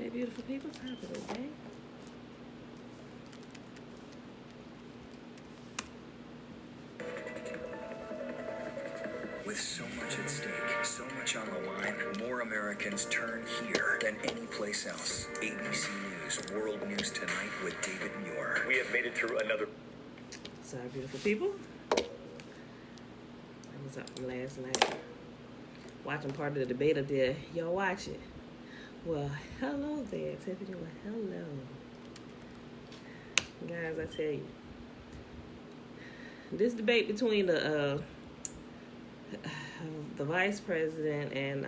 right, beautiful people, top of the day. With so much at stake, so much on the line, more Americans turn here than any place else. ABC News World News Tonight with David Muir. We have made it through another. Sorry, beautiful people. I was up from last night watching part of the debate up there. Y'all watch it? Well, hello there, Tiffany. Well, hello. Guys, I tell you, this debate between the vice president and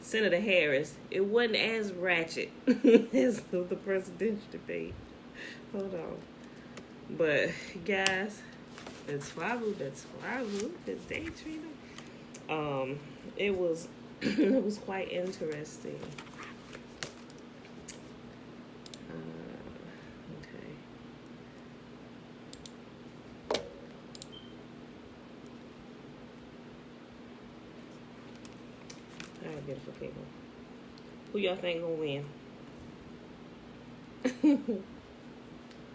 Senator Harris, it wasn't as ratchet as the presidential debate. Hold on. But, guys, it's daydreaming. It was it was quite interesting. Okay. All right, beautiful people. Who y'all think gonna win?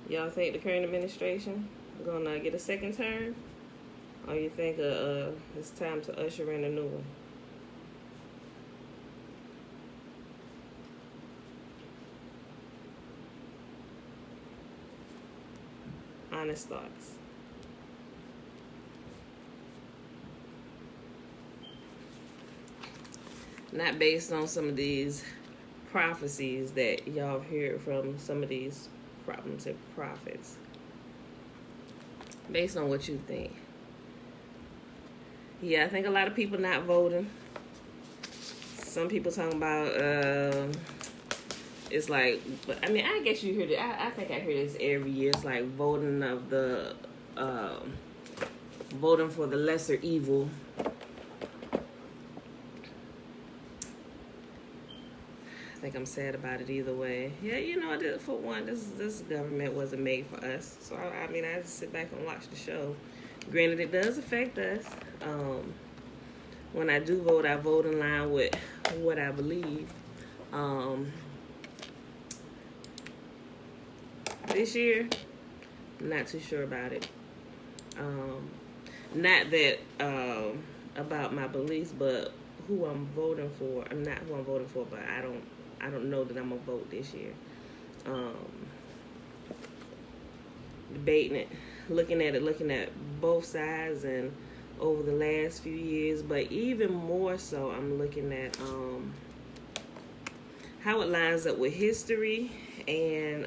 Y'all think the current administration gonna get a second term? Or you think it's time to usher in a new one? Honest thoughts. Not based on some of these prophecies that y'all have heard from some of these problems and prophets. Based on what you think. Yeah, I think a lot of people not voting. Some people talking about it's like, but I mean, I guess you heard it. I think I hear this every year. It's like voting of the voting for the lesser evil. I think I'm sad about it either way. Yeah, you know, for one, this government wasn't made for us. So I mean, I just sit back and watch the show. Granted, it does affect us. When I do vote, I vote in line with what I believe. This year, I'm not too sure about it. Not that about my beliefs, but who I'm voting for. I'm not who I'm voting for, but I don't know that I'm gonna vote this year. Debating it, looking at both sides and over the last few years, but even more so, I'm looking at how it lines up with history and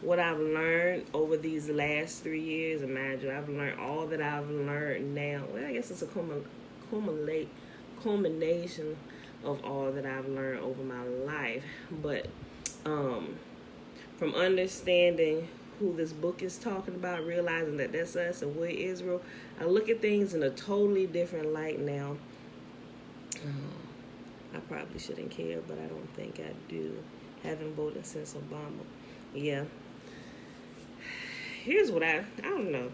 what I've learned over these last 3 years. And mind you, I've learned all that I've learned now. Well, I guess it's a culmination of all that I've learned over my life. But from understanding who this book is talking about, realizing that that's us and we're Israel, I look at things in a totally different light now. I probably shouldn't care, but I don't think I do. Haven't voted since Obama. Yeah. Here's what I don't know.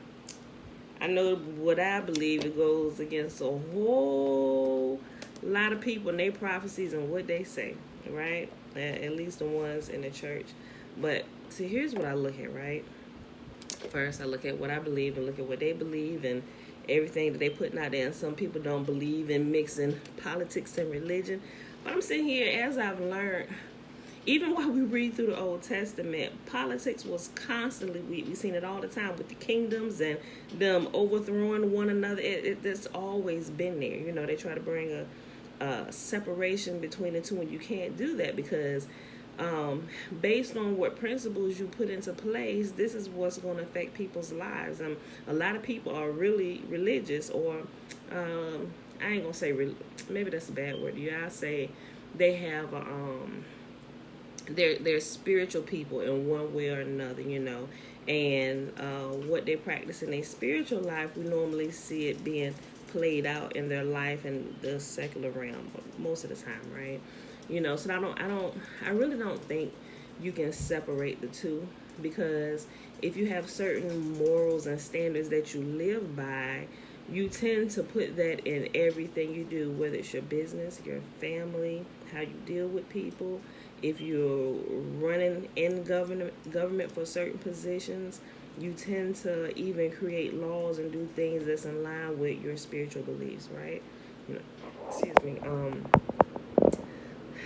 I know what I believe it goes against a whole lot of people and their prophecies and what they say, right? At least the ones in the church. But see, here's what I look at, right? First, I look at what I believe and look at what they believe and everything that they putting out there. And some people don't believe in mixing politics and religion. But I'm sitting here, as I've learned, even while we read through the Old Testament, politics was constantly, we've seen it all the time with the kingdoms and them overthrowing one another. It's always been there. You know, they try to bring a separation between the two, and you can't do that because based on what principles you put into place, this is what's going to affect people's lives. A lot of people are really religious, or I ain't going to say, maybe that's a bad word. Yeah, I say they have they're spiritual people in one way or another, you know, and what they practice in their spiritual life, we normally see it being played out in their life in the secular realm most of the time, right? You know, so I really don't think you can separate the two, because if you have certain morals and standards that you live by, you tend to put that in everything you do, whether it's your business, your family, how you deal with people, if you're running in government for certain positions, you tend to even create laws and do things that's in line with your spiritual beliefs, right? You know, excuse me.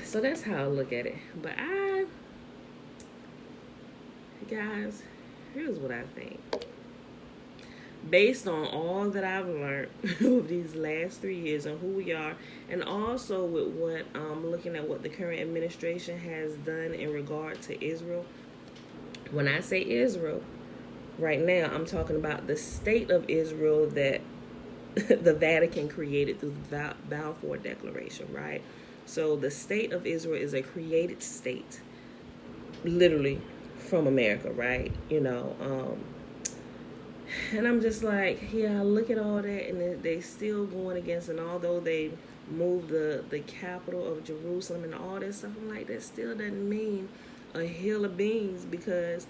So that's how I look at it. But guys, here's what I think. Based on all that I've learned over these last 3 years and who we are, and also with what looking at what the current administration has done in regard to Israel. When I say Israel, right now I'm talking about the state of Israel that the Vatican created through the Balfour Declaration, right? So the state of Israel is a created state, literally from America, right? And I'm just like, yeah, look at all that, and they still going against, and although they moved the capital of Jerusalem and all that stuff, I'm like, that still doesn't mean a hill of beans, because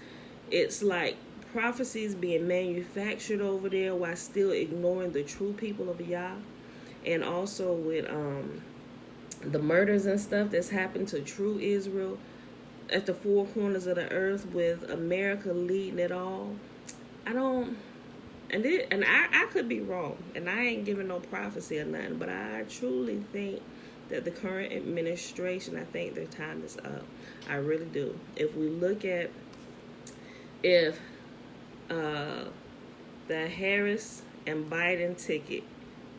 it's like prophecies being manufactured over there while still ignoring the true people of Yah. And also with the murders and stuff that's happened to true Israel at the four corners of the earth, with America leading it all. I could be wrong, and I ain't giving no prophecy or nothing, but I truly think that the current administration, I think their time is up. I really do. If we look at if the Harris and Biden ticket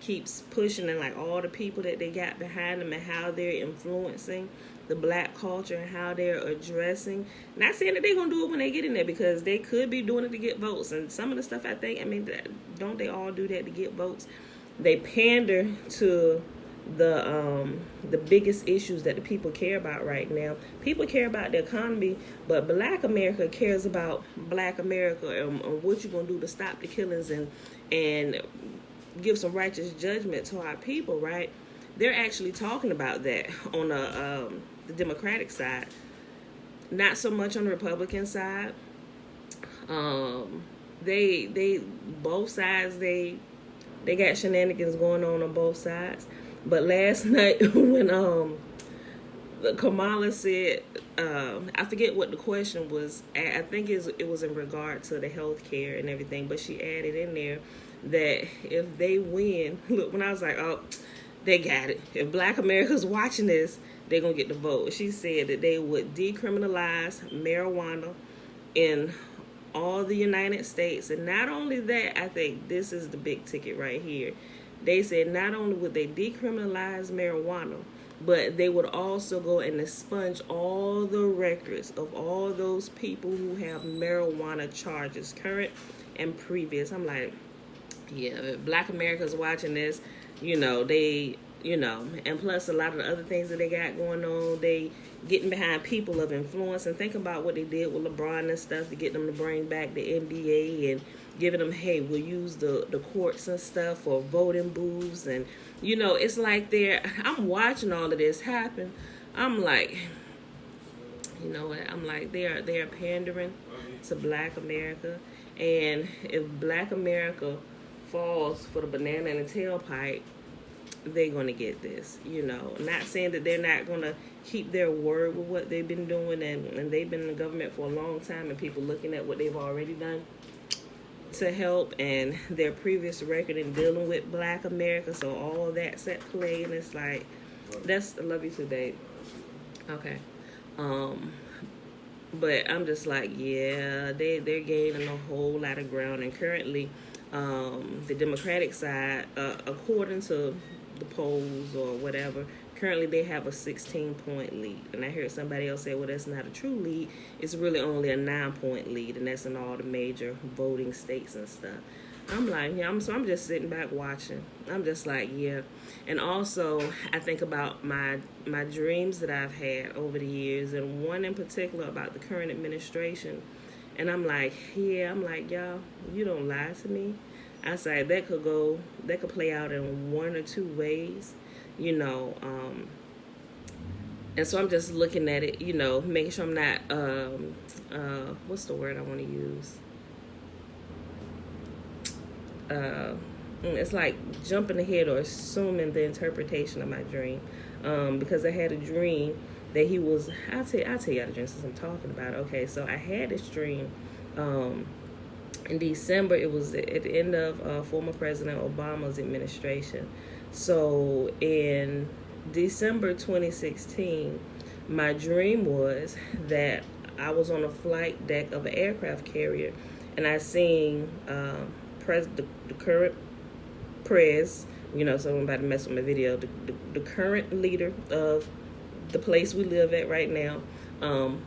keeps pushing, and like all the people that they got behind them and how they're influencing the black culture and how they're addressing, not saying that they're going to do it when they get in there, because they could be doing it to get votes. And some of the stuff, I mean, don't they all do that to get votes? They pander to the biggest issues that the people care about right now. People care about the economy, but Black America cares about Black America and what you're going to do to stop the killings and give some righteous judgment to our people, right? They're actually talking about that on the Democratic side, not so much on the Republican side. They both sides, they got shenanigans going on both sides. But last night when Kamala said, I forget what the question was, I think it was in regard to the health care and everything, but she added in there that if they win, look, when I was like, oh, they got it. If Black America's watching this, they're going to get the vote. She said that they would decriminalize marijuana in all the United States. And not only that, I think this is the big ticket right here. They said not only would they decriminalize marijuana, but they would also go and expunge all the records of all those people who have marijuana charges, current and previous. I'm like, yeah, if Black America's watching this, and plus a lot of the other things that they got going on, they getting behind people of influence. And think about what they did with LeBron and stuff to get them to bring back the NBA and giving them, hey, we'll use the courts and stuff for voting booths. And, it's like I'm watching all of this happen. I'm like, you know what? I'm like, they're pandering to Black America. And if Black America falls for the banana in the tailpipe, they're going to get this, Not saying that they're not going to keep their word with what they've been doing, and they've been in the government for a long time, and people looking at what they've already done to help and their previous record in dealing with Black America. So all that's at play, and it's like, I love you too, Dave. Okay. But I'm just like, yeah, they're gaining a whole lot of ground, and currently the Democratic side, according to the polls or whatever, currently they have a 16-point lead. And I heard somebody else say, well, that's not a true lead. It's really only a 9-point lead, and that's in all the major voting states and stuff. I'm like, yeah, I'm just sitting back watching. I'm just like, yeah. And also, I think about my dreams that I've had over the years, and one in particular about the current administration. And I'm like, y'all, you don't lie to me. I said that could play out in one or two ways, and so I'm just looking at it, making sure I'm not, what's the word I want to use? It's like jumping ahead or assuming the interpretation of my dream, because I had a dream that he was. I'll tell y'all the dream since I'm talking about it. Okay, so I had this dream. In December, it was at the end of former President Obama's administration. So in December 2016, my dream was that I was on a flight deck of an aircraft carrier, and I seen the current prez, so I'm about to mess with my video, the current leader of the place we live at right now.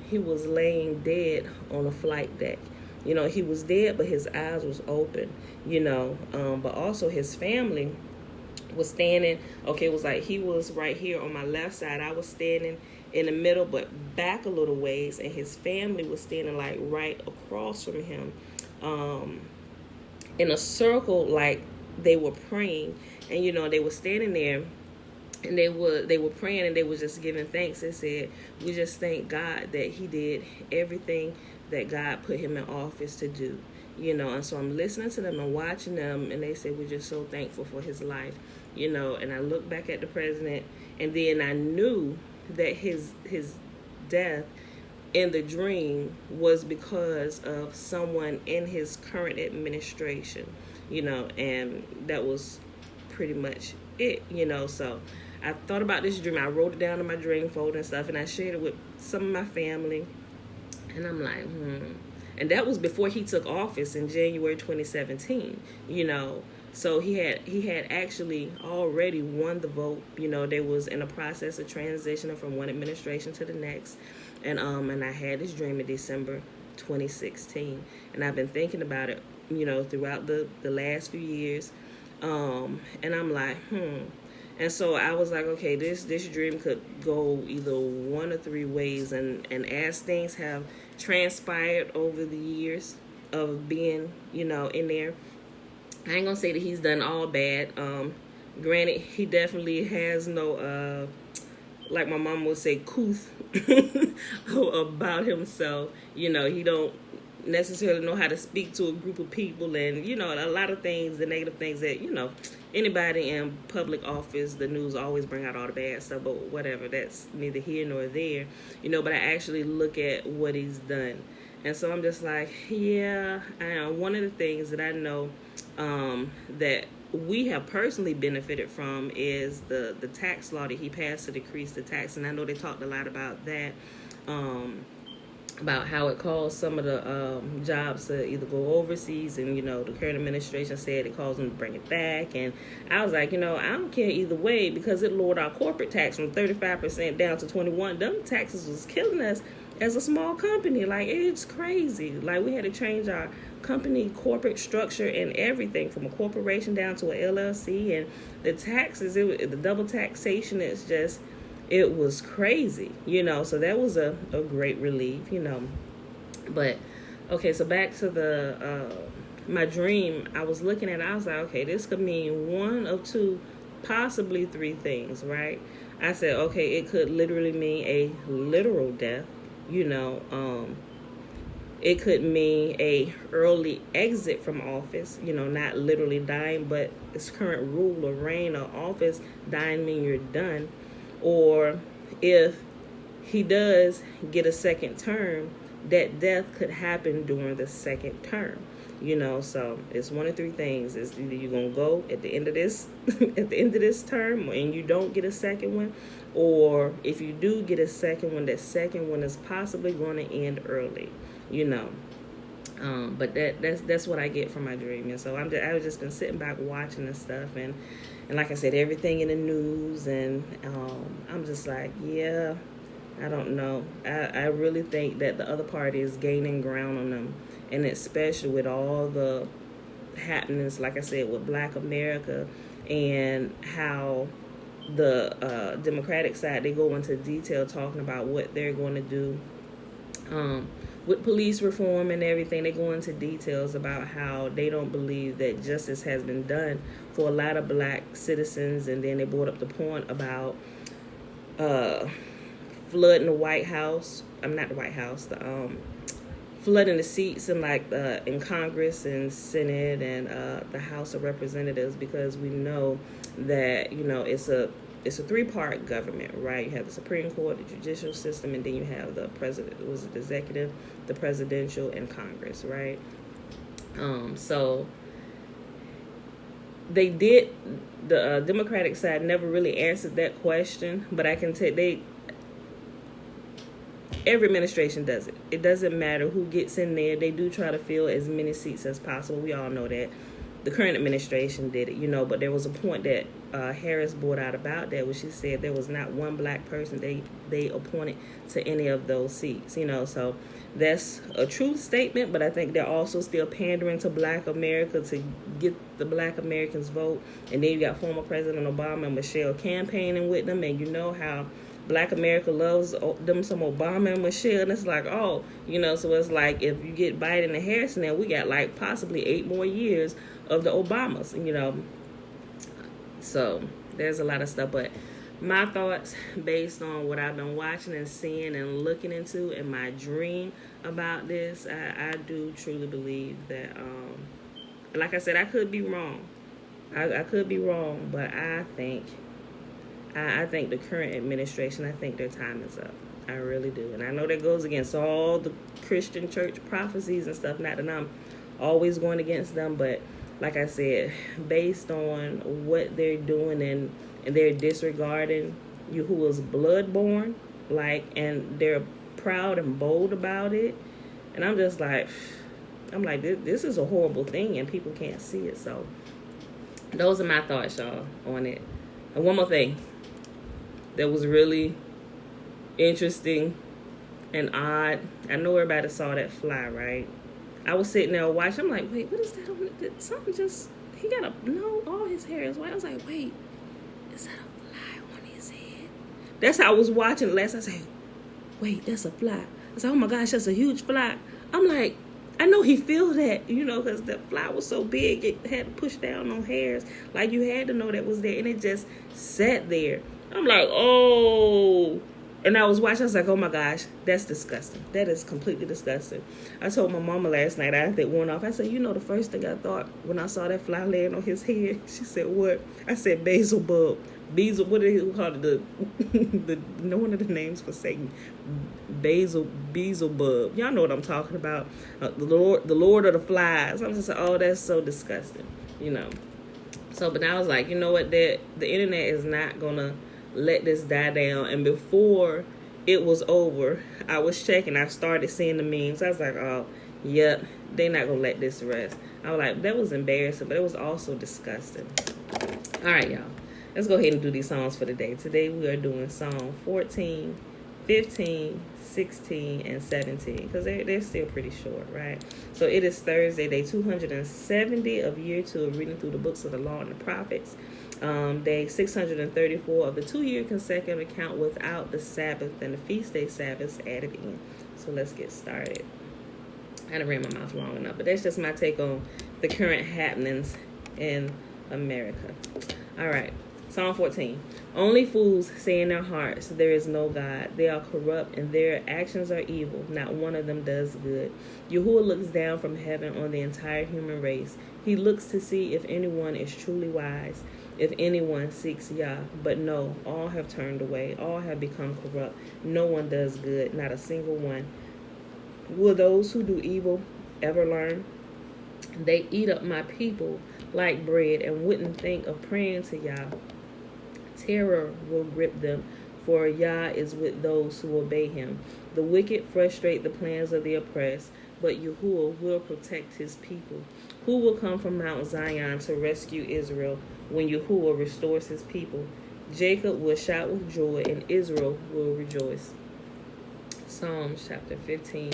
He was laying dead on a flight deck. He was dead, but his eyes was open, but also his family was standing. Okay, it was like he was right here on my left side. I was standing in the middle, but back a little ways, and his family was standing like right across from him, in a circle, like they were praying. And they were standing there, and they were praying, and they were just giving thanks. They said, "We just thank God that he did everything that God put him in office to do." And so I'm listening to them and watching them, and they said, "We're just so thankful for his life." And I looked back at the president, and then I knew that his death in the dream was because of someone in his current administration, and that was pretty much it, so I thought about this dream. I wrote it down in my dream folder and stuff, and I shared it with some of my family, and I'm like, and that was before he took office in January 2017, so he had actually already won the vote. They was in a process of transitioning from one administration to the next, and I had this dream in December 2016, and I've been thinking about it, throughout the last few years, and I'm like, And so I was like, okay, this dream could go either one or three ways, and as things have transpired over the years of being, in there, I ain't gonna say that he's done all bad. Granted, he definitely has no, like my mom would say, couth about himself. He don't necessarily know how to speak to a group of people, and a lot of things, the negative things that anybody in public office, the news always bring out all the bad stuff, but whatever, that's neither here nor there, but I actually look at what he's done, and so I'm just like, yeah, one of the things that I know that we have personally benefited from is the tax law that he passed to decrease the tax, and I know they talked a lot about that, about how it caused some of the jobs to either go overseas, and the current administration said it caused them to bring it back, and I was like, I don't care either way, because it lowered our corporate tax from 35% down to 21%. Them taxes was killing us as a small company. Like, it's crazy. Like, we had to change our company corporate structure and everything, from a corporation down to an LLC, and the taxes, the double taxation, is just, it was crazy, so that was a great relief, but okay, so back to my dream. I was looking at it, I was like, okay, this could mean one of two, possibly three things, right? I said, okay, it could literally mean a literal death, it could mean a early exit from office, not literally dying, but its current rule or reign or office, dying mean you're done. Or if he does get a second term, that death could happen during the second term, so it's one of three things. It's either you're gonna go at the end of this at the end of this term, and you don't get a second one, or if you do get a second one, that second one is possibly going to end early, but that's what I get from my dream. And so I was just been sitting back watching this stuff, and like I said, everything in the news, and I'm just like, yeah, I don't know. I really think that the other party is gaining ground on them, and especially with all the happenings, like I said, with Black America, and how the Democratic side, they go into detail talking about what they're going to do with police reform and everything. They go into details about how they don't believe that justice has been done for a lot of Black citizens, and then they brought up the point about flooding the White House. Not the White House, the flooding the seats in Congress and Senate and the House of Representatives, because we know that it's a it's a three-part government, right? You have the Supreme Court, the judicial system, and then you have the president. It was the executive, the presidential, and Congress, right? So they did. The Democratic side never really answered that question, but I can tell every administration does it. It doesn't matter who gets in there. They do try to fill as many seats as possible. We all know that. The current administration did it, but there was a point that Harris brought out about that, where she said there was not one black person they appointed to any of those seats, so that's a true statement, but I think they're also still pandering to black America to get the black Americans vote. And then you got former President Obama and Michelle campaigning with them, and you know how black America loves them some Obama and Michelle, and it's like, so it's like if you get Biden and Harris now, we got like possibly 8 more years of the Obamas, so there's a lot of stuff. But my thoughts, based on what I've been watching and seeing and looking into, and my dream about this, I do truly believe that, like I said, I could be wrong. I could be wrong, but I think the current administration, I think their time is up. I really do. And I know that goes against all the Christian church prophecies and stuff. Not that I'm always going against them, but like I said, based on what they're doing and they're disregarding Yahuwah's bloodborne, and they're proud and bold about it. And I'm just like, this is a horrible thing, and people can't see it. So those are my thoughts, y'all, on it. And one more thing that was really interesting and odd. I know everybody saw that fly, right? I was sitting there watching. I'm like, wait, what is that? Something just, he got all his hair is white. I was like, wait, is that a fly on his head? That's how I was watching last. I said, wait, that's a fly. I said, oh my gosh, that's a huge fly. I'm like, I know he feels that, because the fly was so big, it had to push down on hairs. Like, you had to know that was there, and it just sat there. I'm like, oh. And I was watching, I was like, oh my gosh, that's disgusting. That is completely disgusting. I told my mama last night, I had one off. I said, the first thing I thought when I saw that fly laying on his head? She said, what? I said, basil bug. What did he call it? One of the names for Satan. Beelzebub. Y'all know what I'm talking about. The Lord of the Flies. I was just like, oh, that's so disgusting. So, but now I was like, you know what? The internet is not going to let this die down. And before it was over, I was checking. I started seeing the memes. I was like, oh, yep, they're not going to let this rest. I was like, that was embarrassing, but it was also disgusting. All right, y'all. Let's go ahead and do these songs for the day. Today we are doing Psalm 14, 15, 16, and 17, because they're still pretty short, right? So it is Thursday, day 270 of year 2 of reading through the books of the law and the prophets. Day 634 of the 2-year consecutive account without the Sabbath and the feast day Sabbaths added in. So let's get started. I haven't ran my mouth long enough, but that's just my take on the current happenings in America. All right. Psalm 14. Only fools say in their hearts, there is no God. They are corrupt and their actions are evil. Not one of them does good. Yahuwah looks down from heaven on the entire human race. He looks to see if anyone is truly wise, if anyone seeks Yah. But no, all have turned away. All have become corrupt. No one does good, not a single one. Will those who do evil ever learn? They eat up my people like bread and wouldn't think of praying to Yah. Terror will grip them, for Yah is with those who obey him. The wicked frustrate the plans of the oppressed, but Yahuwah will protect his people. Who will come from Mount Zion to rescue Israel when Yahuwah restores his people? Jacob will shout with joy, and Israel will rejoice. Psalms chapter 15.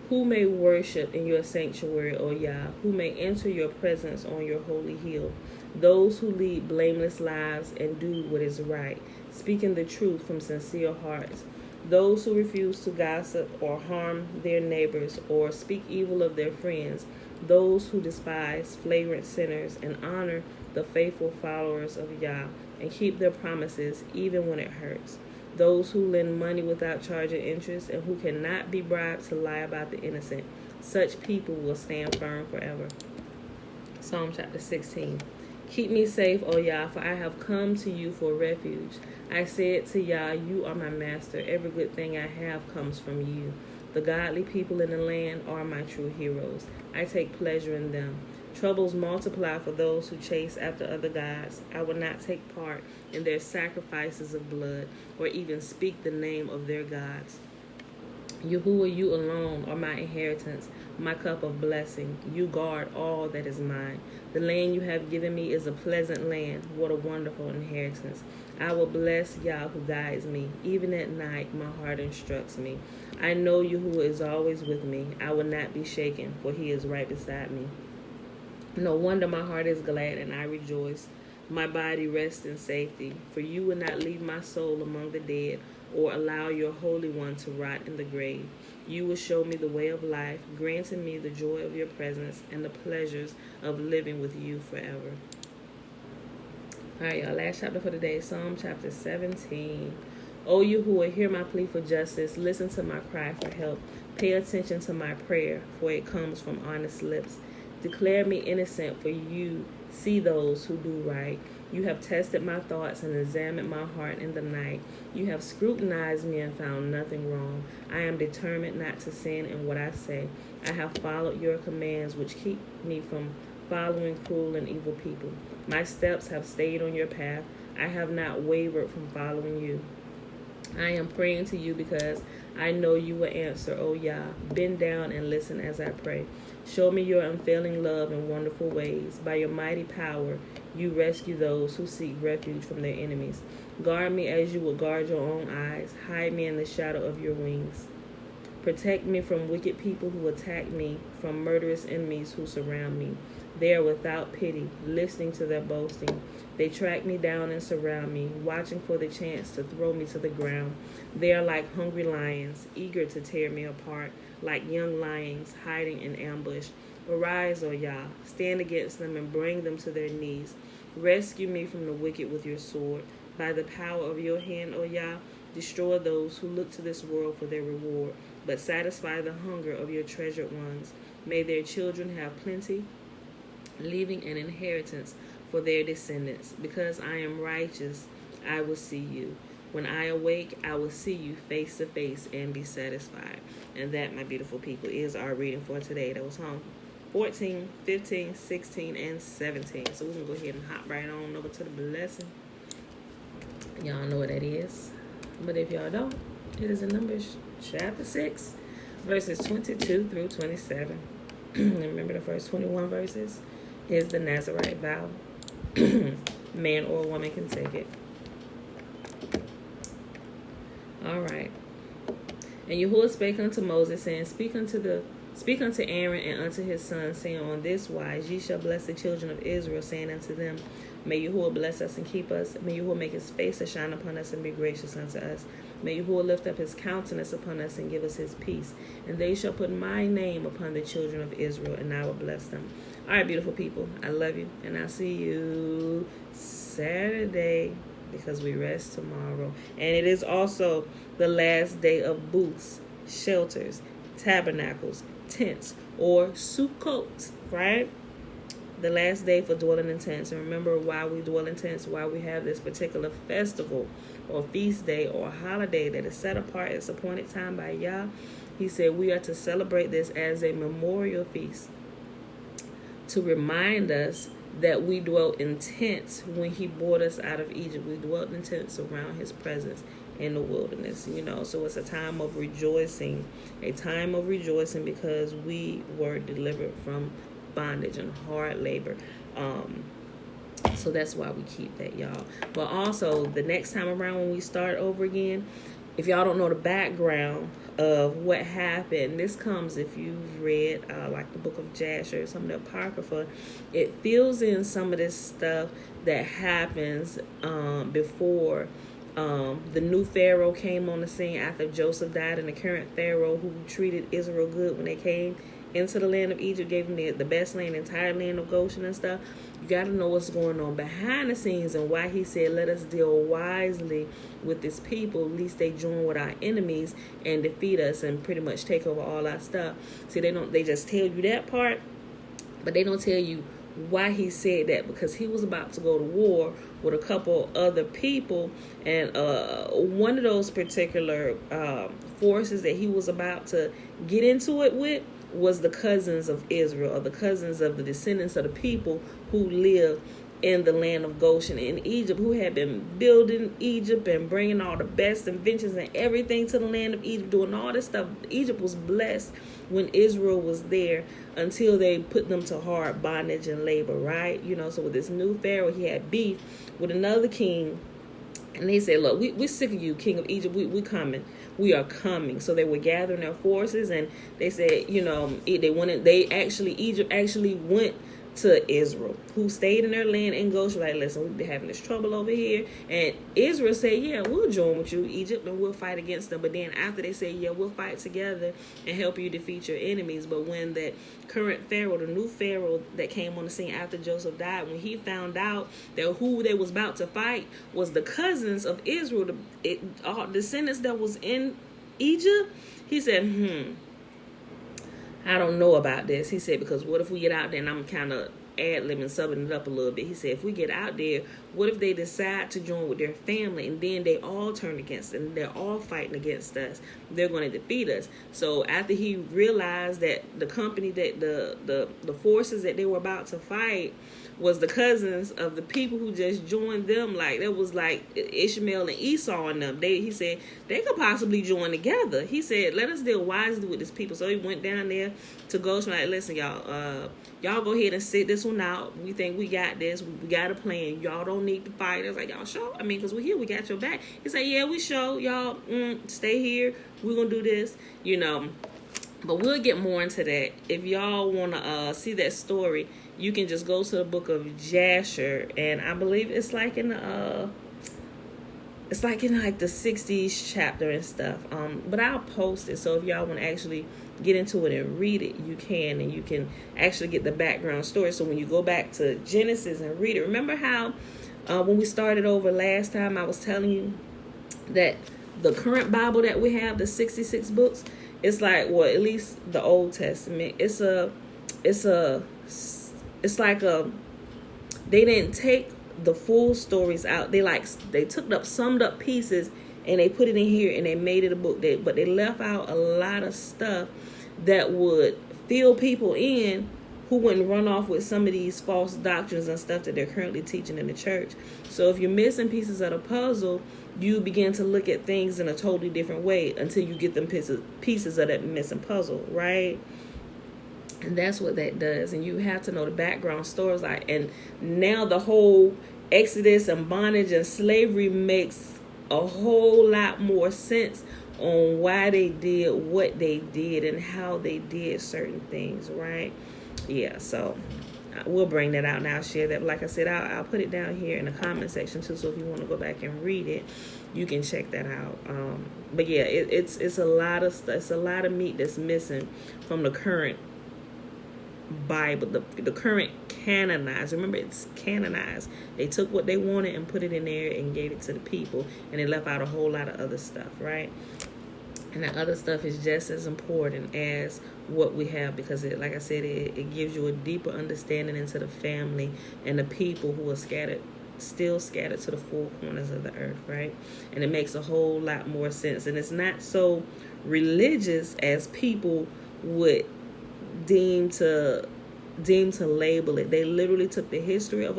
Who may worship in your sanctuary, O Yah? Who may enter your presence on your holy hill? Those who lead blameless lives and do what is right, speaking the truth from sincere hearts. Those who refuse to gossip or harm their neighbors or speak evil of their friends. Those who despise flagrant sinners and honor the faithful followers of Yah and keep their promises even when it hurts. Those who lend money without charging interest and who cannot be bribed to lie about the innocent. Such people will stand firm forever. Psalm chapter 16. Keep me safe, O Yah, for I have come to you for refuge. I said to Yah, you are my master. Every good thing I have comes from you. The godly people in the land are my true heroes. I take pleasure in them. Troubles multiply for those who chase after other gods. I will not take part in their sacrifices of blood or even speak the name of their gods. Yahuwah, you alone are my inheritance, my cup of blessing. You guard all that is mine. The land you have given me is a pleasant land. What a wonderful inheritance. I will bless Yah who guides me. Even at night, my heart instructs me. I know Yahuwah is always with me. I will not be shaken, for he is right beside me. No wonder my heart is glad and I rejoice. My body rests in safety, for you will not leave my soul among the dead or allow your Holy One to rot in the grave. You will show me the way of life, granting me the joy of your presence and the pleasures of living with you forever. All right, y'all, last chapter for today, Psalm chapter 17. O Yahuwah, hear my plea for justice. Listen to my cry for help. Pay attention to my prayer, for it comes from honest lips. Declare me innocent, for you see those who do right. You have tested my thoughts and examined my heart in the night. You have scrutinized me and found nothing wrong. I am determined not to sin in what I say. I have followed your commands, which keep me from following cruel and evil people. My steps have stayed on your path. I have not wavered from following you. I am praying to you because I know you will answer, O Yah. Bend down and listen as I pray. Show me your unfailing love and wonderful ways. By your mighty power, you rescue those who seek refuge from their enemies. Guard me as you would guard your own eyes. Hide me in the shadow of your wings. Protect me from wicked people who attack me, from murderous enemies who surround me. They are without pity, listening to their boasting. They track me down and surround me, watching for the chance to throw me to the ground. They are like hungry lions, eager to tear me apart, like young lions hiding in ambush. Arise, O Yah, stand against them and bring them to their knees. Rescue me from the wicked with your sword. By the power of your hand, O Yah, destroy those who look to this world for their reward, but satisfy the hunger of your treasured ones. May their children have plenty, leaving an inheritance for their descendants. Because I am righteous, I will see you. When I awake, I will see you face to face and be satisfied. And that, my beautiful people, is our reading for today. That was Psalm 14, 15, 16, and 17. So we're going to go ahead and hop right on over to the blessing. Y'all know what that is. But if y'all don't, it is in Numbers chapter 6, verses 22 through 27. Remember the first 21 verses is the Nazirite vow. Man or woman can take it. All right. And Yahuwah spake unto Moses, saying, Speak unto Aaron and unto his sons, saying, On this wise ye shall bless the children of Israel, saying unto them, May Yahuwah bless us and keep us. May Yahuwah make his face to shine upon us and be gracious unto us. May Yahuwah lift up his countenance upon us and give us his peace. And they shall put my name upon the children of Israel, and I will bless them. All right, beautiful people, I love you, and I'll see you Saturday, because we rest tomorrow. And it is also the last day of booths, shelters, tabernacles, tents, or Sukkot, right? The last day for dwelling in tents. And remember why we dwell in tents, why we have this particular festival or feast day or holiday that is set apart at its appointed time by Yah. He said we are to celebrate this as a memorial feast to remind us that we dwelt in tents when he brought us out of Egypt. We dwelt in tents around his presence in the wilderness, so it's a time of rejoicing, because we were delivered from bondage and hard labor. So that's why we keep that, y'all. But also, the next time around when we start over again, if y'all don't know the background of what happened, this comes if you've read like the book of Jasher, some of the Apocrypha. It fills in some of this stuff that happens before the new Pharaoh came on the scene after Joseph died, and the current Pharaoh who treated Israel good when they came into the land of Egypt, gave them the best land, entire land of Goshen and stuff. You got to know what's going on behind the scenes and why he said, let us deal wisely with this people, lest they join with our enemies and defeat us and pretty much take over all our stuff. See, they just tell you that part, but they don't tell you why he said that, because he was about to go to war with a couple other people, and one of those particular forces that he was about to get into it with was the cousins of Israel, or the cousins of the descendants of the people who lived in the land of Goshen in Egypt, who had been building Egypt and bringing all the best inventions and everything to the land of Egypt, doing all this stuff. Egypt was blessed when Israel was there, until they put them to hard bondage and labor, right? So with this new Pharaoh, he had beef with another king, and they said, look, we're sick of you, king of Egypt. We coming. We are coming. So they were gathering their forces, and they said, Egypt actually went to Israel, who stayed in their land and Goshen, like, listen, we've been having this trouble over here. And Israel said, yeah, we'll join with you, Egypt, and we'll fight against them. But then after they said, yeah, we'll fight together and help you defeat your enemies. But when that current Pharaoh, the new Pharaoh that came on the scene after Joseph died, when he found out that who they was about to fight was the cousins of Israel, all descendants that was in Egypt, he said, I don't know about this. He said, because what if we get out there, and I'm kind of ad-libbing, subbing it up a little bit. He said, if we get out there, what if they decide to join with their family, and then they all turn against us, and they're all fighting against us? They're going to defeat us. So after he realized that the company, that the forces that they were about to fight was the cousins of the people who just joined them, like that was like Ishmael and Esau and them. He said they could possibly join together. He said, let us deal wisely with these people. So he went down there to Goshen, like, listen, y'all, y'all go ahead and sit this one out. We think we got this. We got a plan. Y'all don't need to fight. I was like, y'all sure? Because we're here. We got your back. He said, yeah, we sure. Y'all stay here. We're going to do this, But we'll get more into that. If y'all want to see that story, you can just go to the book of Jasher, and I believe it's like in the the 60s chapter and stuff. But I'll post it, so if y'all want to actually get into it and read it, you can, and you can actually get the background story. So when you go back to Genesis and read it, remember how when we started over last time, I was telling you that the current Bible that we have, the 66 books, it's like, well, at least the Old Testament, they didn't take the full stories out. They took up summed up pieces and they put it in here and they made it a book. But they left out a lot of stuff that would fill people in who wouldn't run off with some of these false doctrines and stuff that they're currently teaching in the church. So if you're missing pieces of the puzzle, you begin to look at things in a totally different way until you get them pieces of that missing puzzle, right? And that's what that does. And you have to know the background stories. And now the whole Exodus and bondage and slavery makes a whole lot more sense on why they did what they did and how they did certain things, right? Yeah, so we'll bring that out and I'll share that. Like I said, I'll put it down here in the comment section too. So if you want to go back and read it, you can check that out. But yeah, it's a lot of stuff. It's a lot of meat that's missing from the current Bible, the current canonized. Remember, it's canonized. They took what they wanted and put it in there and gave it to the people, and they left out a whole lot of other stuff, right? And that other stuff is just as important as what we have, because it, like I said, it gives you a deeper understanding into the family and the people who are still scattered to the four corners of the earth, right? And it makes a whole lot more sense. And it's not so religious as people would deem to label it. They literally took the history of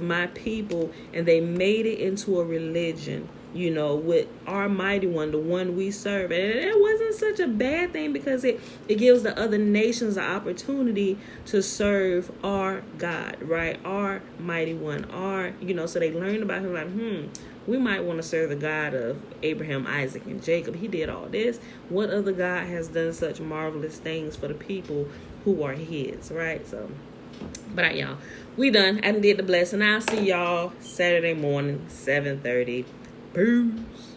my people, and they made it into a religion, with our mighty one, the one we serve. And it wasn't such a bad thing, because it gives the other nations the opportunity to serve our God, right? Our mighty one, so they learned about him, like, we might want to serve the God of Abraham, Isaac, and Jacob. He did all this. What other God has done such marvelous things for the people who are his, right? So, but all right, y'all, we done. I did the blessing. I'll see y'all Saturday morning, 7:30. Peace.